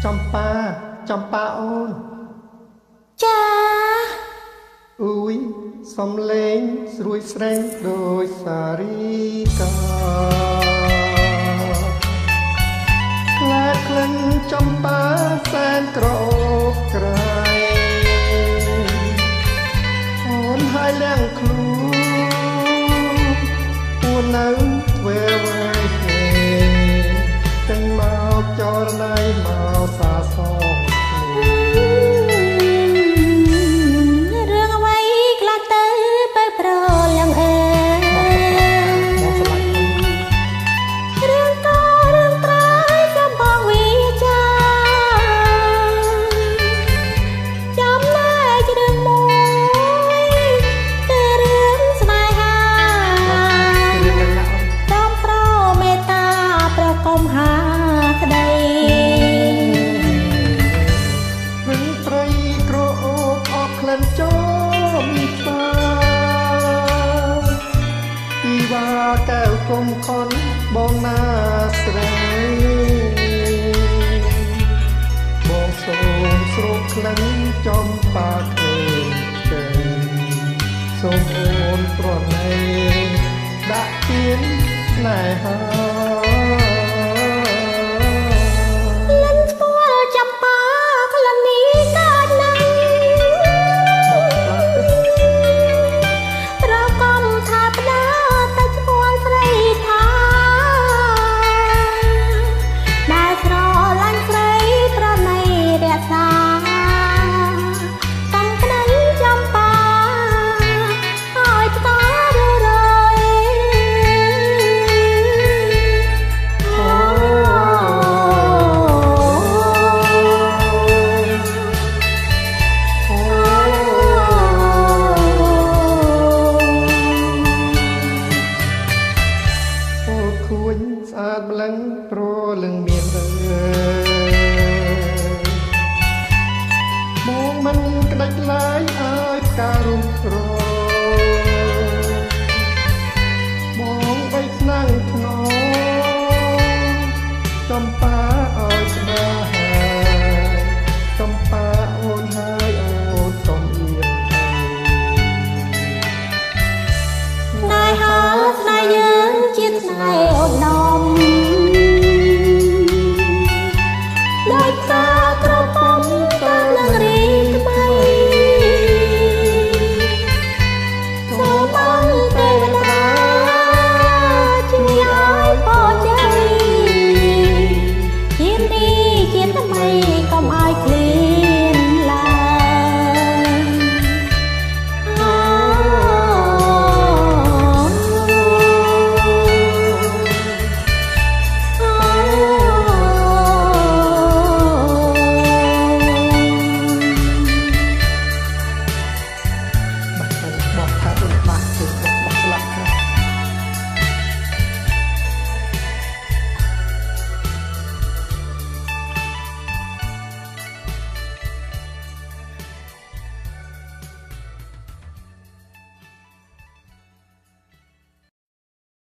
ចំប៉ាចំប៉ាអូនចាអ៊ូយសំលេងស្រួយស្រែងដោយសារីកាក្លែក្លិនចំប៉ាសែនក្រអូបក្រៃអូនហើយលៀងខ្លួនពួននៅធ្វើអ្វីទាំងមកចរណៃមកសាសងរឿងអ្វីខ្លះទៅបើប្រលឹងអើរឿងក៏រឿងត្រៃសំបងវិចាចំណែករឿងមួយគឺរឿងស្នេហាតំប្រមេត្តាប្រកុំហាក្តីនឹងត្រីក្រអូបអបក្លិនចំស្វាពីវ៉ាកែវគុំខុនបងណាស្រីបងសូមស្រូបក្លិនចំបាក្លេងជើងសូមអូនប្រណីដាក់ទៀនស្នេហាចំប៉ាក្លិននេះកើតណាស់ប្រកំថាផ្ដាតែឈ្មោះស្រីថាដែលស្រឡាញ់ស្រីប្រណីរក្សាកំក្តីចំប៉ាឲ្យផ្ការយខួញស្អាតម្លឹងប្រលឹងមានបងមិនក្តាច់ឡាយឲ្យផ្ការុំរ